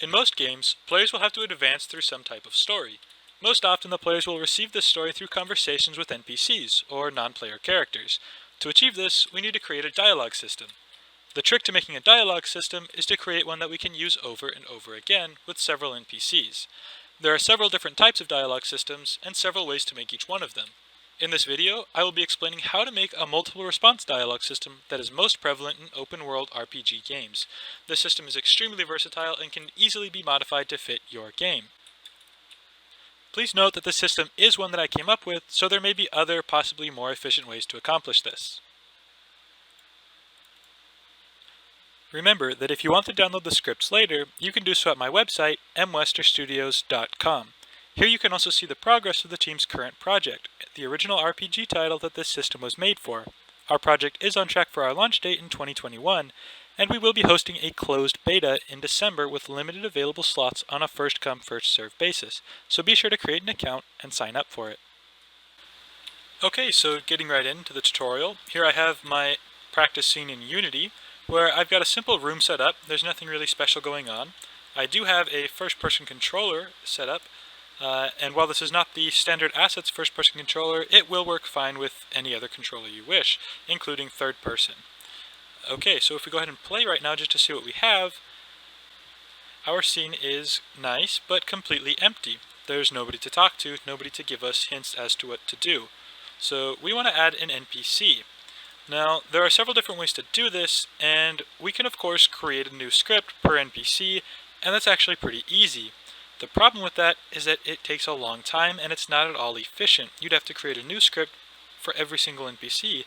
In most games, players will have to advance through some type of story. Most often, the players will receive this story through conversations with NPCs, or non-player characters. To achieve this, we need to create a dialogue system. The trick to making a dialogue system is to create one that we can use over and over again with several NPCs. There are several different types of dialogue systems, and several ways to make each one of them. In this video, I will be explaining how to make a multiple response dialogue system that is most prevalent in open-world RPG games. This system is extremely versatile and can easily be modified to fit your game. Please note that this system is one that I came up with, so there may be other, possibly more efficient ways to accomplish this. Remember that if you want to download the scripts later, you can do so at my website, mwesterstudios.com. Here you can also see the progress of the team's current project, the original RPG title that this system was made for. Our project is on track for our launch date in 2021, and we will be hosting a closed beta in December with limited available slots on a first-come, first-served basis, so be sure to create an account and sign up for it. Okay, so getting right into the tutorial, here I have my practice scene in Unity, where I've got a simple room set up. There's nothing really special going on. I do have a first-person controller set up, and while this is not the standard assets first-person controller, it will work fine with any other controller you wish, including third-person. Okay, so if we go ahead and play right now just to see what we have, our scene is nice but completely empty. There's nobody to talk to, nobody to give us hints as to what to do. So we want to add an NPC. Now, there are several different ways to do this, and we can of course create a new script per NPC, and that's actually pretty easy. The problem with that is that it takes a long time and it's not at all efficient. You'd have to create a new script for every single NPC,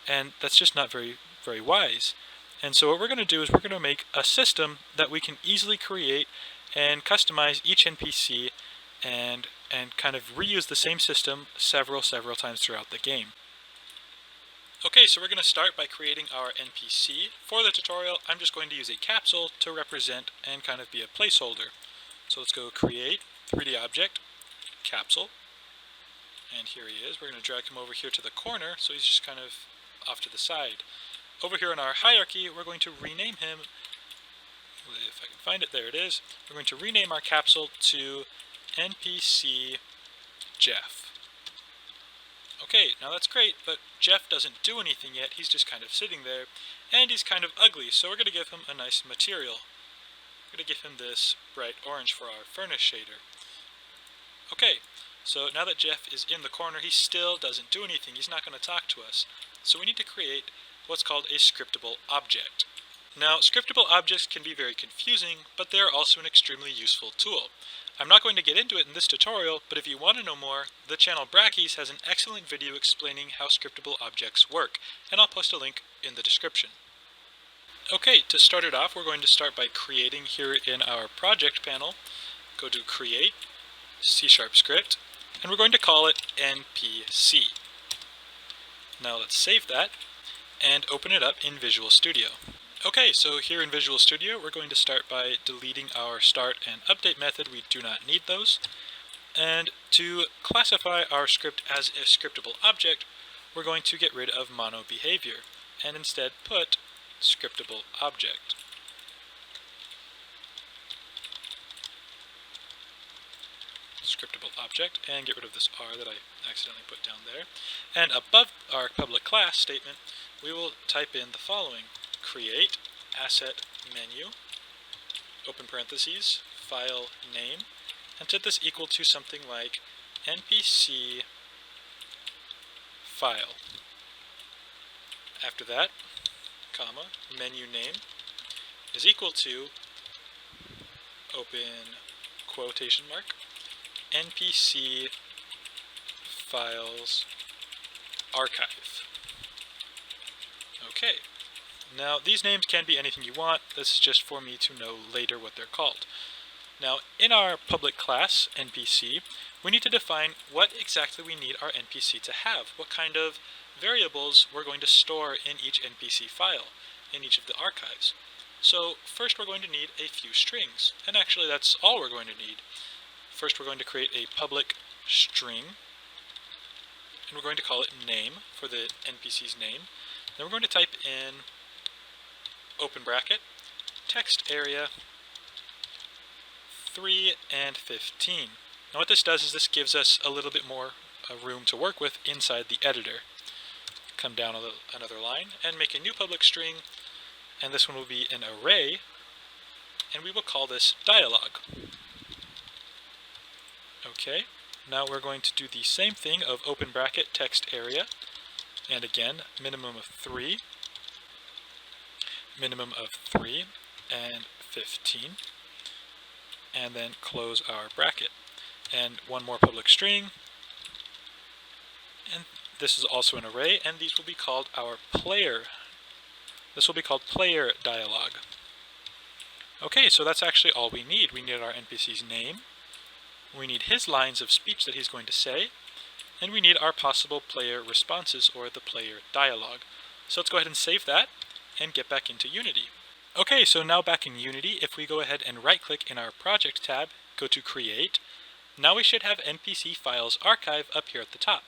and that's just not very wise. And so what we're going to do is we're going to make a system that we can easily create and customize each NPC and kind of reuse the same system several times throughout the game. Okay, so we're going to start by creating our NPC. For the tutorial, I'm just going to use a capsule to represent and kind of be a placeholder. So let's go create 3D object, capsule, and here he is. We're going to drag him over here to the corner, so he's just kind of off to the side. Over here in our hierarchy, we're going to rename him, if I can find it, there it is. We're going to rename our capsule to NPC Jeff. Okay, now that's great, but Jeff doesn't do anything yet. He's just kind of sitting there, and he's kind of ugly, so we're going to give him a nice material. We're going to give him this bright orange for our furnace shader. Okay, so now that Jeff is in the corner, he still doesn't do anything. He's not going to talk to us. So we need to create what's called a scriptable object. Now, scriptable objects can be very confusing, but they are also an extremely useful tool. I'm not going to get into it in this tutorial, but if you want to know more, the channel Brackies has an excellent video explaining how scriptable objects work, and I'll post a link in the description. Okay, to start it off, we're going to start by creating here in our project panel. Go to Create, C# script, and we're going to call it NPC. Now let's save that and open it up in Visual Studio. Okay, so here in Visual Studio, we're going to start by deleting our start and update method. We do not need those. And to classify our script as a scriptable object, we're going to get rid of mono behavior and instead put scriptable object. Scriptable object, and get rid of this R that I accidentally put down there. And above our public class statement, we will type in the following: create asset menu, open parentheses, file name, and set this equal to something like NPC file. After that, comma, menu name is equal to, open quotation mark, NPC files archive. Okay, now these names can be anything you want. This is just for me to know later what they're called. Now, in our public class, NPC, we need to define what exactly we need our NPC to have, what kind of variables we're going to store in each NPC file, in each of the archives. So first we're going to need a few strings, and actually that's all we're going to need. First we're going to create a public string, and we're going to call it name for the NPC's name. Then we're going to type in open bracket, text area, 3 and 15. Now what this does is this gives us a little bit more room to work with inside the editor. Come down another line and make a new public string, and this one will be an array, and we will call this dialog. Okay, now we're going to do the same thing of open bracket text area, and again, minimum of 3, minimum of 3 and 15, and then close our bracket. And one more public string, and this is also an array, and these will be called our player. This will be called player dialog. Okay, so that's actually all we need. We need our NPC's name, we need his lines of speech that he's going to say, and we need our possible player responses, or the player dialogue. So let's go ahead and save that and get back into Unity. Okay, so now back in Unity, if we go ahead and right-click in our Project tab, go to Create, now we should have NPC Files Archive up here at the top.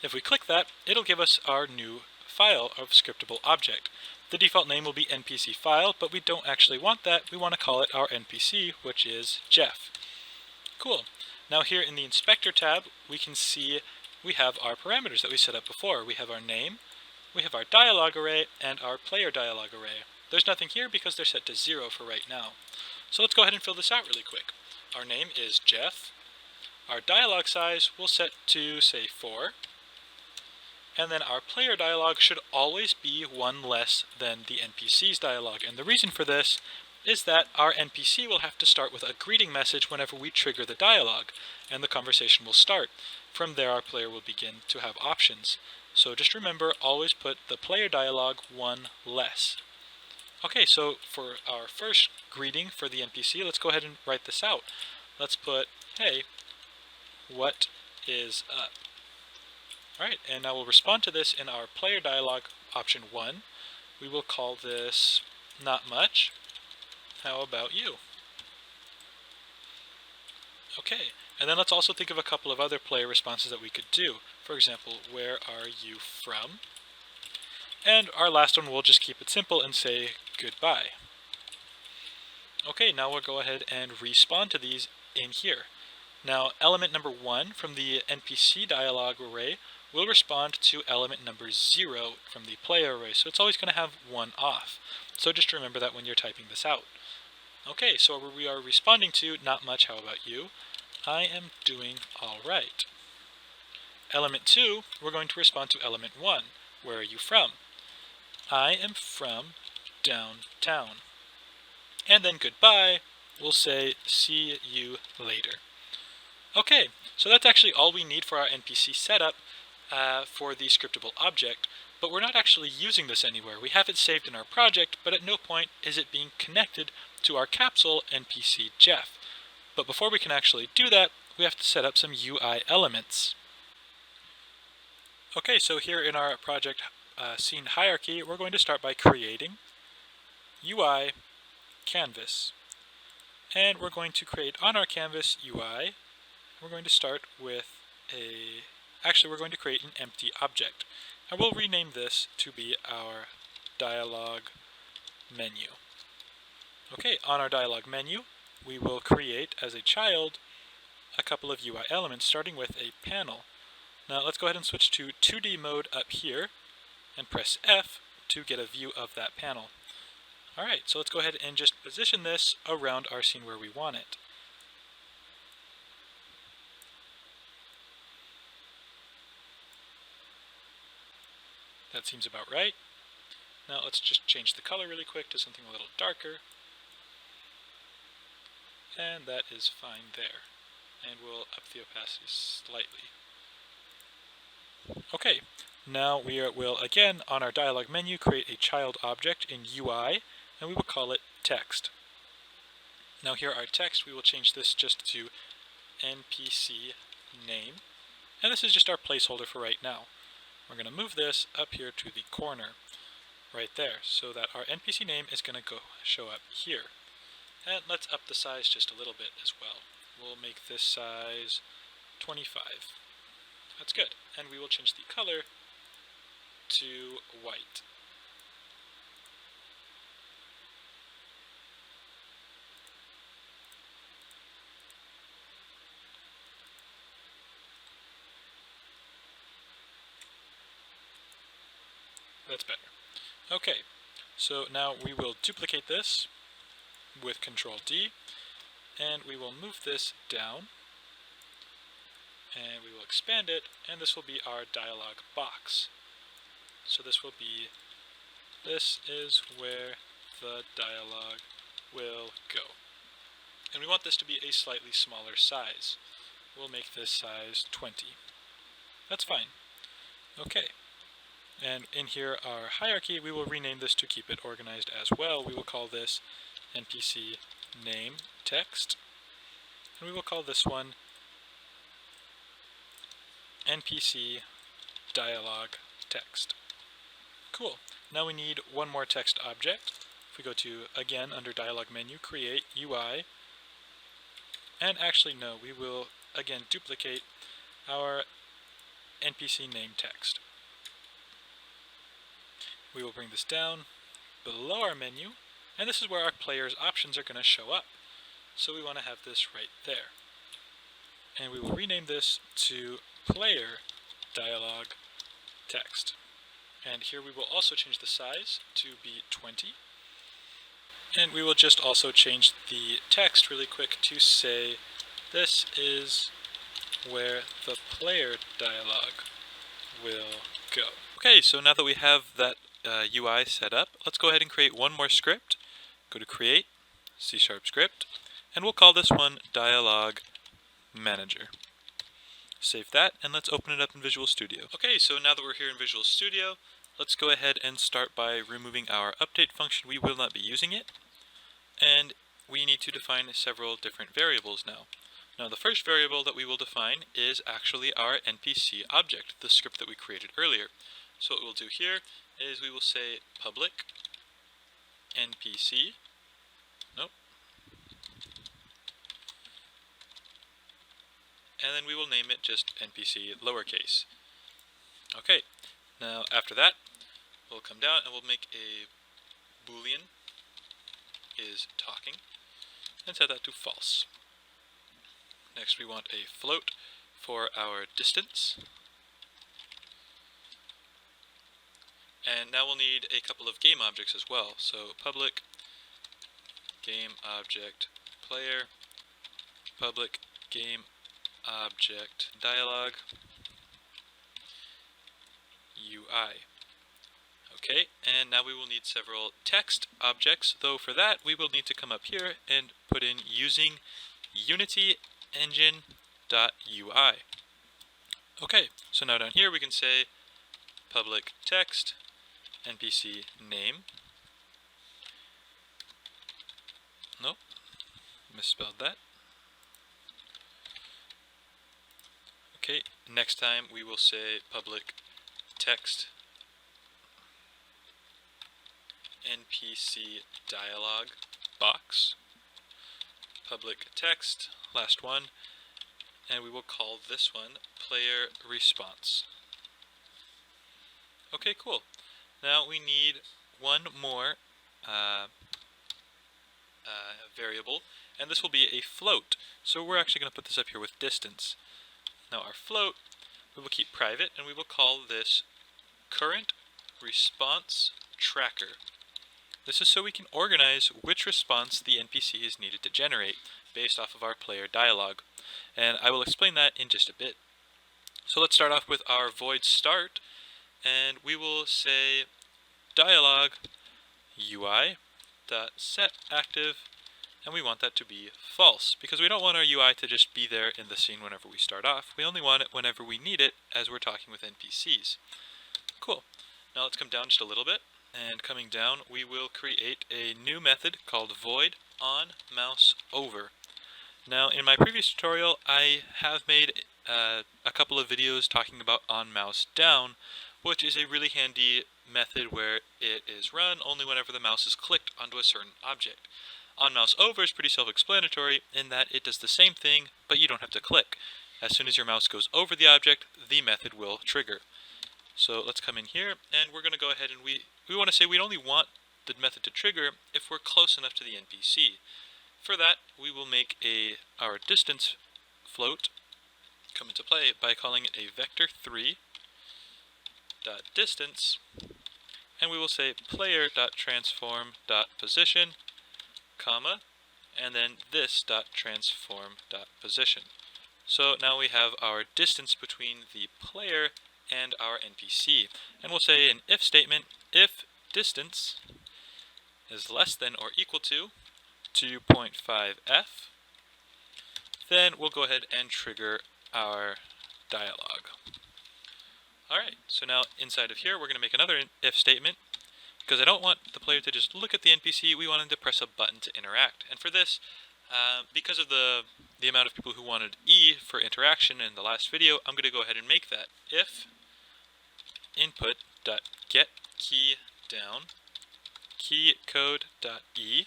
If we click that, it'll give us our new file of scriptable object. The default name will be NPC file, but we don't actually want that. We want to call it our NPC, which is Jeff. Cool. Now here in the Inspector tab, we can see we have our parameters that we set up before. We have our name, we have our dialog array, and our player dialog array. There's nothing here because they're set to 0 for right now. So let's go ahead and fill this out really quick. Our name is Jeff. Our dialog size we'll set to, say, 4. And then our player dialog should always be one less than the NPC's dialog. And the reason for this is that our NPC will have to start with a greeting message whenever we trigger the dialog, and the conversation will start. From there, our player will begin to have options. So just remember, always put the player dialog one less. Okay, so for our first greeting for the NPC, let's go ahead and write this out. Let's put, hey, what is up? Alright, and now we'll respond to this in our player dialog option 1. We will call this not much. How about you? Okay, and then let's also think of a couple of other player responses that we could do. For example, where are you from? And our last one, we'll just keep it simple and say goodbye. Okay, now we'll go ahead and respond to these in here. Now, element number 1 from the NPC dialog array will respond to element number 0 from the player array, so it's always going to have 1 off. So just remember that when you're typing this out. Okay, so we are responding to not much, how about you? I am doing alright. Element 2, we're going to respond to element 1. Where are you from? I am from downtown. And then goodbye, we'll say see you later. Okay, so that's actually all we need for our NPC setup for the scriptable object, but we're not actually using this anywhere. We have it saved in our project, but at no point is it being connected to our capsule NPC Jeff. But before we can actually do that, we have to set up some UI elements. Okay, so here in our project scene hierarchy, we're going to start by creating UI canvas. And we're going to create on our canvas UI. We're going to start with we're going to create an empty object. And we'll rename this to be our dialog menu. Okay, on our dialog menu, we will create as a child a couple of UI elements, starting with a panel. Now let's go ahead and switch to 2D mode up here and press F to get a view of that panel. Alright, so let's go ahead and just position this around our scene where we want it. That seems about right. Now let's just change the color really quick to something a little darker. And that is fine there. And we'll up the opacity slightly. Okay, now we will again on our dialog menu create a child object in UI, and we will call it text. Now here our text, we will change this just to NPC name, and this is just our placeholder for right now. We're going to move this up here to the corner right there so that our NPC name is going to show up here. And let's up the size just a little bit as well. We'll make this size 25. That's good. And we will change the color to white. That's better. Okay, so now we will duplicate this with Control D, and we will move this down, and we will expand it, and this will be our dialog box. So this is where the dialog will go. And we want this to be a slightly smaller size. We'll make this size 20. That's fine. Okay. And in here, our hierarchy, we will rename this to keep it organized as well. We will call this NPC name text. And we will call this one NPC dialog text. Cool. Now we need one more text object. If we go to, again, under dialog menu, create UI, and actually no, we will again duplicate our NPC name text. We will bring this down below our menu, and this is where our player's options are going to show up. So we want to have this right there. And we will rename this to player dialog text. And here we will also change the size to be 20. And we will just also change the text really quick to say, this is where the player dialog will go. Okay, so now that we have that UI set up, let's go ahead and create one more script. Go to Create, C# script, and we'll call this one Dialog Manager. Save that, and let's open it up in Visual Studio. Okay, so now that we're here in Visual Studio, let's go ahead and start by removing our update function. We will not be using it, and we need to define several different variables now. Now the first variable that we will define is actually our NPC object, the script that we created earlier. So what we'll do here is we will say public NPC, and then we will name it just NPC lowercase. Okay, now after that, we'll come down and we'll make a boolean is talking and set that to false. Next we want a float for our distance. And now we'll need a couple of game objects as well. So public game object player, public game object dialog UI. Okay, and now we will need several text objects, though for that we will need to come up here and put in using Unity engine.ui. Okay, so now down here we can say public text NPC name. Nope, misspelled that. Okay, next time we will say public text NPC dialog box, public text, last one, and we will call this one player response. Okay, cool. Now we need one more variable, and this will be a float. So we're actually going to put this up here with distance. Now our float we will keep private, and we will call this current response tracker. This is so we can organize which response the NPC is needed to generate based off of our player dialog. And I will explain that in just a bit. So let's start off with our void start, and we will say dialog UI dot set active, and we want that to be false because we don't want our UI to just be there in the scene whenever we start off. We only want it whenever we need it as we're talking with NPCs. Cool. Now let's come down just a little bit, and coming down we will create a new method called void on mouse over. Now in my previous tutorial I have made a couple of videos talking about on mouse down, which is a really handy method where it is run only whenever the mouse is clicked onto a certain object. On mouse over is pretty self-explanatory in that it does the same thing, but you don't have to click. As soon as your mouse goes over the object, the method will trigger. So let's come in here, and we're going to go ahead and we want to say we only want the method to trigger if we're close enough to the NPC. For that, we will make our distance float come into play by calling it a vector3 dot distance, and we will say player.transform.position, comma, and then this.transform.position. So now we have our distance between the player and our NPC. And we'll say an if statement, if distance is less than or equal to 2.5f, then we'll go ahead and trigger our dialog. Alright, so now inside of here we're going to make another if statement, because I don't want the player to just look at the NPC, we want him to press a button to interact. And for this, because of the amount of people who wanted E for interaction in the last video, I'm going to go ahead and make that. If input.getKeyDown keycode.e,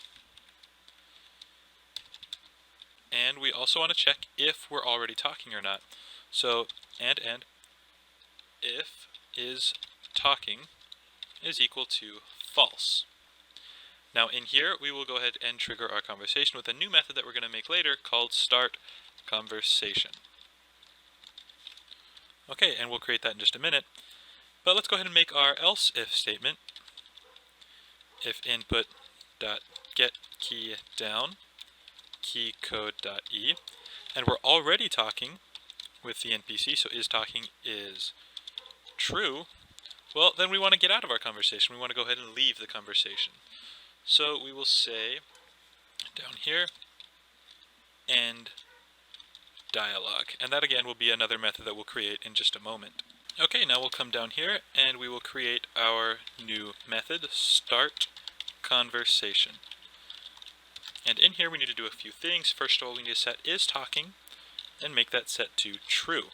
and we also want to check if we're already talking or not. So and if is talking is equal to false. Now in here we will go ahead and trigger our conversation with a new method that we're going to make later called start conversation. Okay, and we'll create that in just a minute. But let's go ahead and make our else if statement. If input.getKeyDown keycode.e, and we're already talking with the NPC, so is talking is true, well then we want to get out of our conversation. We want to go ahead and leave the conversation. So we will say down here end dialog, and that again will be another method that we'll create in just a moment. Okay, now we'll come down here and we will create our new method, start conversation. And in here we need to do a few things. First of all, we need to set is talking and make that set to true.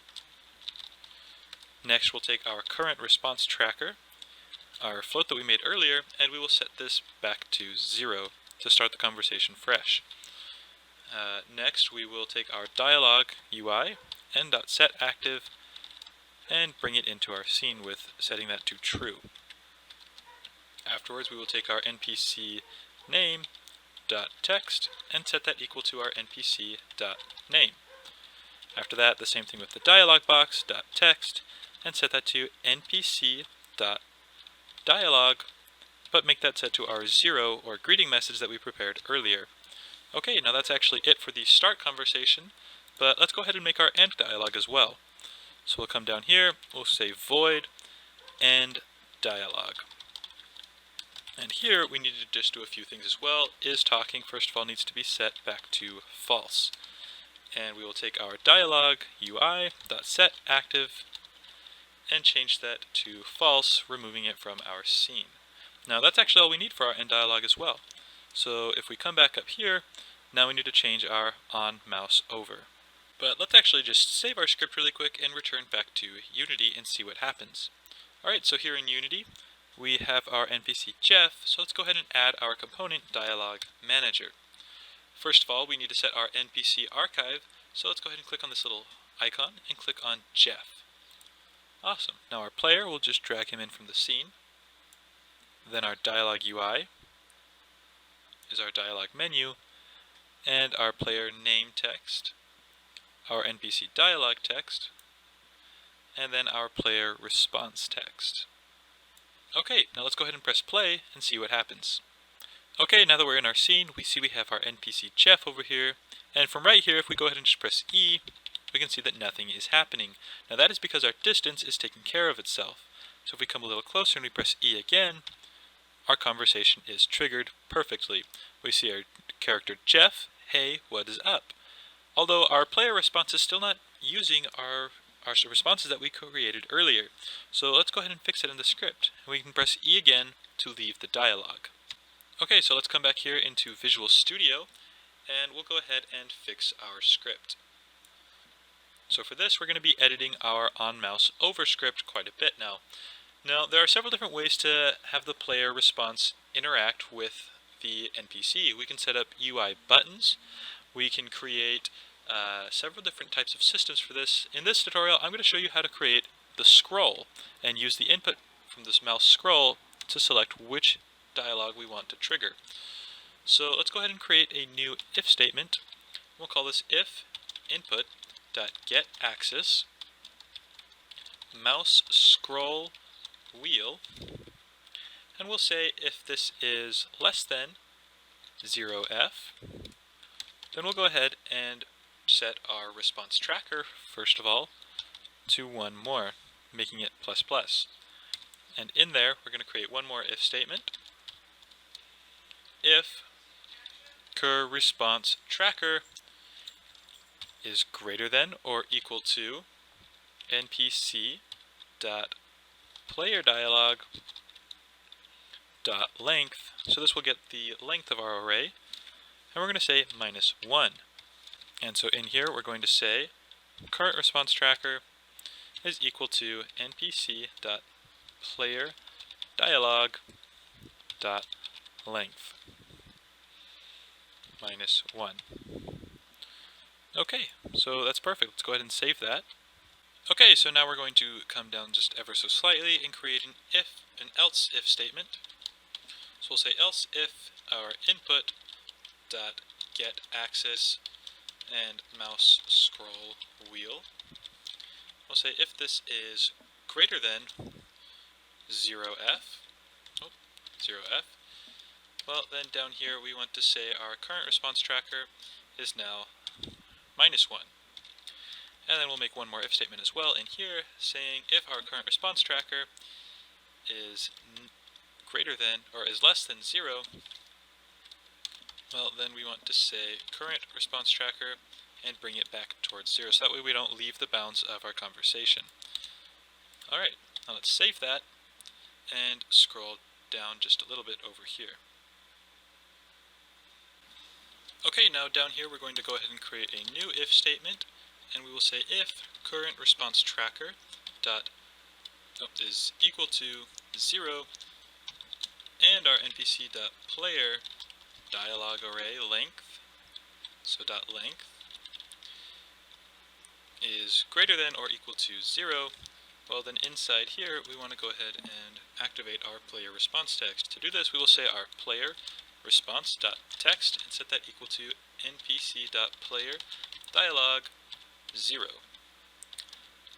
Next we'll take our current response tracker, our float that we made earlier, and we will set this back to 0 to start the conversation fresh. Next we will take our dialog UI n.setActive and bring it into our scene with setting that to true. Afterwards we will take our NPC name.text and set that equal to our NPC.name. After that, the same thing with the dialog box.text and set that to NPC.dialog, but make that set to our 0 or greeting message that we prepared earlier. Okay, now that's actually it for the start conversation, but let's go ahead and make our end dialog as well. So we'll come down here, we'll say void end dialog. And here we need to just do a few things as well. Is talking, first of all, needs to be set back to false. And we will take our dialog UI.setActive and change that to false, removing it from our scene. Now that's actually all we need for our end dialog as well. So if we come back up here, now we need to change our on mouse over. But let's actually just save our script really quick and return back to Unity and see what happens. Alright, so here in Unity, we have our NPC Jeff, so let's go ahead and add our component dialog manager. First of all, we need to set our NPC archive, so let's go ahead and click on this little icon and click on Jeff. Awesome. Now our player, we'll just drag him in from the scene. Then our dialog UI is our dialog menu, and our player name text, our NPC dialog text, and then our player response text. Okay, now let's go ahead and press play and see what happens. Okay, now that we're in our scene, we see we have our NPC Jeff over here, and from right here, if we go ahead and just press E, we can see that nothing is happening. Now that is because our distance is taking care of itself. So if we come a little closer and we press E again, our conversation is triggered perfectly. We see our character Jeff, hey, what is up? Although our player response is still not using our responses that we created earlier. So let's go ahead and fix it in the script. And we can press E again to leave the dialogue. Okay, so let's come back here into Visual Studio, and we'll go ahead and fix our script. So for this, we're going to be editing our on-mouse over script quite a bit now. Now, there are several different ways to have the player response interact with the NPC. We can set up UI buttons. We can create several different types of systems for this. In this tutorial, I'm going to show you how to create the scroll and use the input from this mouse scroll to select which dialogue we want to trigger. So let's go ahead and create a new if statement. We'll call this if input.getAxis mouse scroll wheel, and we'll say if this is less than 0f, then we'll go ahead and set our response tracker, first of all, to one more, making it plus plus. And in there, we're going to create one more if statement. If cur response tracker is greater than or equal to npc dot player dialog dot length. So this will get the length of our array, and we're going to say -1. And so in here, we're going to say current response tracker is equal to npc dot player dialog dot length -1. Okay, so that's perfect. Let's go ahead and save that. Okay, so now we're going to come down just ever so slightly and create an else if statement. So we'll say else if our input dot get axis and mouse scroll wheel. We'll say if this is greater than 0f, well then down here we want to say our current response tracker is now -1. And then we'll make one more if statement as well in here, saying if our current response tracker is greater than or is less than 0, well then we want to say current response tracker and bring it back towards 0, so that way we don't leave the bounds of our conversation. Alright, now let's save that and scroll down just a little bit over here. Okay, now down here we're going to go ahead and create a new if statement, and we will say if current response tracker dot is equal to 0 and our npc dot player dialog array length, so dot length, is greater than or equal to 0, well then inside here we want to go ahead and activate our player response text. To do this, we will say our player response dot text and set that equal to npc dot player dialog 0.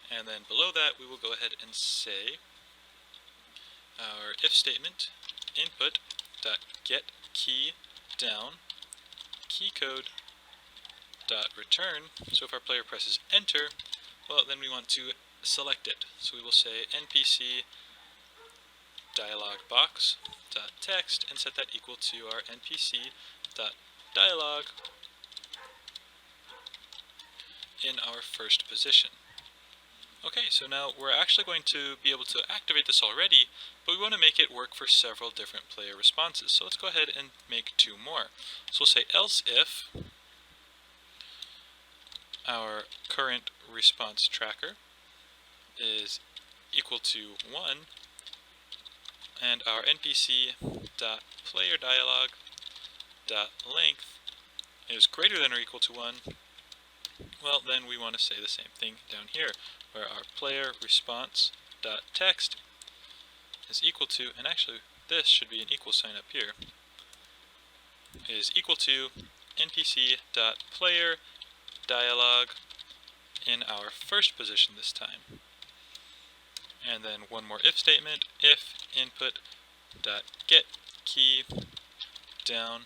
And then below that we will go ahead and say our if statement input dot get key down key code dot return. So if our player presses enter, well then we want to select it. So we will say npc dialog box dot text and set that equal to our npc dot dialog in our first position. Okay, so now we're actually going to be able to activate this already, but we want to make it work for several different player responses. So let's go ahead and make two more. So we'll say else if our current response tracker is equal to 1 and our npc dot player dialog dot length is greater than or equal to 1, well then we want to say the same thing down here, where our player response dot text is equal to, and actually this should be an equal sign up here, is equal to npc dot player dialog in our first position this time. And then one more if statement, if input dot get key down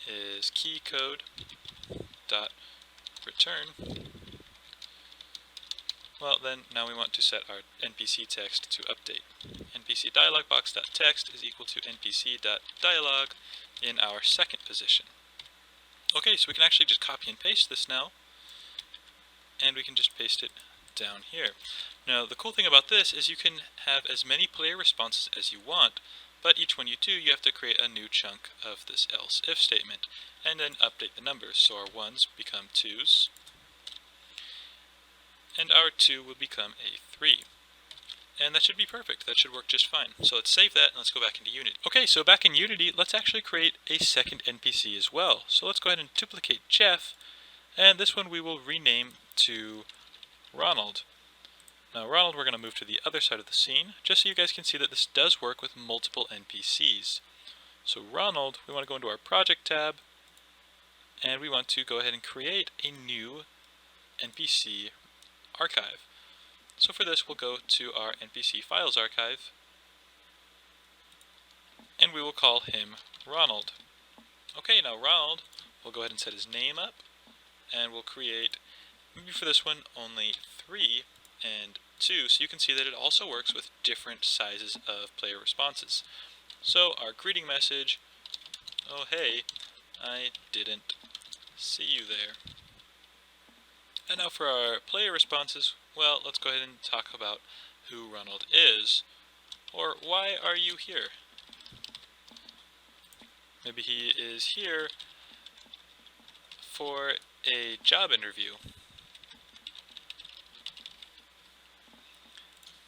is key code dot return. Well then now we want to set our npc text to update. npc dialog box dot text is equal to npc dot dialog in our second position. Okay, so we can actually just copy and paste this now, and we can just paste it down here. Now the cool thing about this is you can have as many player responses as you want, but each one you do, you have to create a new chunk of this else if statement and then update the numbers. So our 1s become 2s and our 2 will become a 3. And that should be perfect. That should work just fine. So let's save that and let's go back into Unity. Okay, so back in Unity, let's actually create a second NPC as well. So let's go ahead and duplicate Jeff, and this one we will rename to Ronald. Now Ronald we're going to move to the other side of the scene, just so you guys can see that this does work with multiple NPCs. So Ronald, we want to go into our Project tab, and we want to go ahead and create a new NPC archive. So for this we'll go to our NPC Files archive, and we will call him Ronald. Okay, now Ronald, we'll go ahead and set his name up, and we'll create, maybe for this one, only 3 and 2, so you can see that it also works with different sizes of player responses. So our greeting message, oh hey, I didn't see you there. And now for our player responses, well, let's go ahead and talk about who Ronald is, or why are you here? Maybe he is here for a job interview.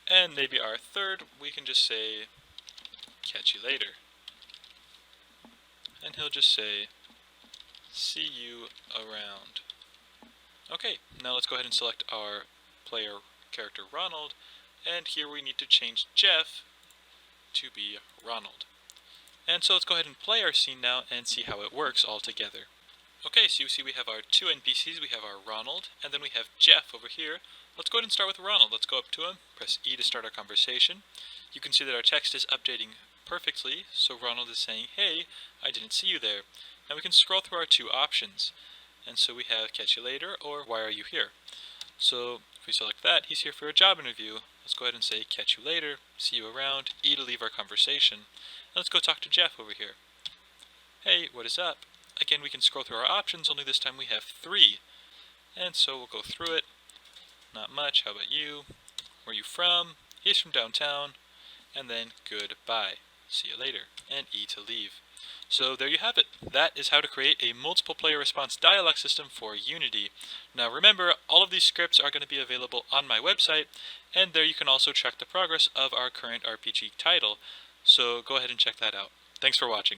And maybe our third, we can just say, catch you later. And he'll just say, see you around. Okay, now let's go ahead and select our player character Ronald, and here we need to change Jeff to be Ronald. And so let's go ahead and play our scene now and see how it works all together. Okay, so you see we have our 2 NPCs, we have our Ronald, and then we have Jeff over here. Let's go ahead and start with Ronald. Let's go up to him, press E to start our conversation. You can see that our text is updating perfectly, so Ronald is saying, hey, I didn't see you there. Now we can scroll through our 2 options. And so we have catch you later, or why are you here? So if we select that, he's here for a job interview. Let's go ahead and say catch you later, see you around, E to leave our conversation. And let's go talk to Jeff over here. Hey, what is up? Again, we can scroll through our options, only this time we have 3. And so we'll go through it. Not much, how about you? Where are you from? He's from downtown. And then goodbye. See you later. And E to leave. So there you have it. That is how to create a multiple player response dialogue system for Unity. Now remember, all of these scripts are going to be available on my website, and there you can also track the progress of our current RPG title. So go ahead and check that out. Thanks for watching.